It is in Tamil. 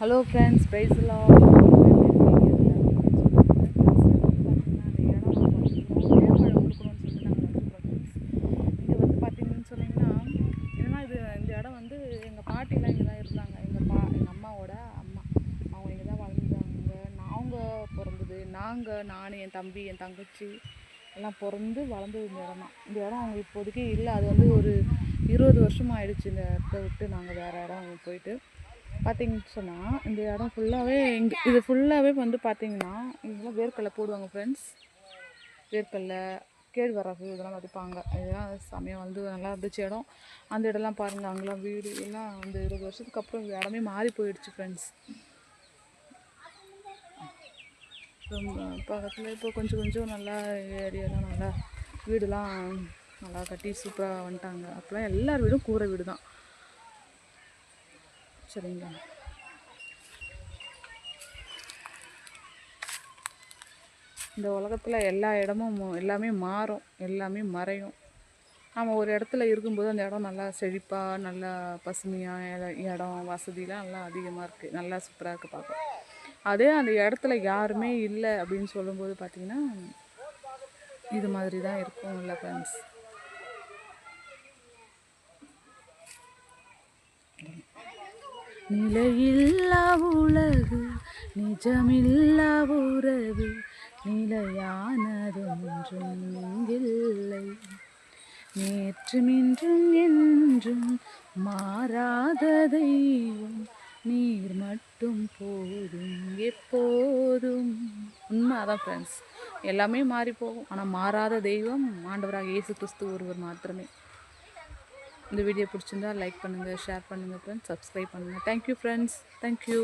ஹலோ ஃப்ரெண்ட்ஸ், பிரைஸ் எல்லாம் இங்கே வந்து பார்த்தீங்கன்னு சொன்னீங்கன்னா என்னென்னா இந்த இடம் வந்து எங்கள் பாட்டிலாம் இங்கே தான் இருந்தாங்க. எங்கள் அம்மாவோட அம்மா அவங்க இங்கே தான் வளர்ந்தாங்க. நாங்கள் பிறந்தது நான் என் தம்பி என் தங்கச்சி எல்லாம் பிறந்து வளர்ந்தது இந்த இடம் தான். இந்த இடம் அவங்க இப்போதைக்கு இல்லை. அது வந்து ஒரு 20 வருஷமாக ஆயிடுச்சு. இந்த இடத்த விட்டு நாங்கள் வேறு இடம் போயிட்டு பார்த்தீங்கன்னு சொன்னால் இந்த இடம் ஃபுல்லாகவே இது ஃபுல்லாகவே வந்து பார்த்தீங்கன்னா இதெல்லாம் வேர்க்கடலை போடுவாங்க ஃப்ரெண்ட்ஸ். வேர்க்கடலை, கேழ்வரகு இதெல்லாம் விதைப்பாங்க. இதெல்லாம் செமையாக வந்து நல்லா இருந்துச்சு இடம். அந்த இடம்லாம் பாருங்கள், அங்கெல்லாம் வீடு எல்லாம் அந்த 20 வருஷத்துக்கு அப்புறம் இந்த இடமே மாறி போயிடுச்சு ஃப்ரெண்ட்ஸ். பக்கத்தில் இப்போ கொஞ்சம் கொஞ்சம் நல்லா ஏரியாலாம் நல்லா வீடுலாம் நல்லா கட்டி சூப்பராக வந்துட்டாங்க. அப்போலாம் எல்லார் வீடும் கூரை வீடு தான். சரிங்களா? இந்த உலகத்தில் எல்லா இடமும் எல்லாமே மாறும், எல்லாமே மறையும். நம்ம ஒரு இடத்துல இருக்கும்போது அந்த இடம் நல்லா செழிப்பாக நல்லா பசுமையாக இடம் வசதிலாம் நல்லா அதிகமாக இருக்குது, நல்லா சூப்பராக இருக்குது பார்க்க. அதே அந்த இடத்துல யாருமே இல்லை அப்படின்னு சொல்லும்போது பார்த்திங்கன்னா இது மாதிரி தான் இருக்கும் இல்லை ஃப்ரெண்ட்ஸ். நிலையில்லா உலகு நிஜமில்லா உறவு நிலையானதொன்றும் இங்கில்லை, நேற்றும் இன்றும் என்றும் மாறாத தெய்வம் நீர் மட்டும் போதும் எப்போதும். உண்மை அதான் ஃப்ரெண்ட்ஸ், எல்லாமே மாறி போகும், ஆனால் மாறாத தெய்வம் ஆண்டவராக இயேசு கிறிஸ்து ஒருவர் மாத்திரமே. இந்த வீடியோ பிடிச்சிருந்தா லைக் பண்ணுங்கள், ஷேர் பண்ணுங்கள் ஃப்ரெண்ட்ஸ், சப்ஸ்கிரைப் பண்ணுங்கள். Thank you friends, thank you.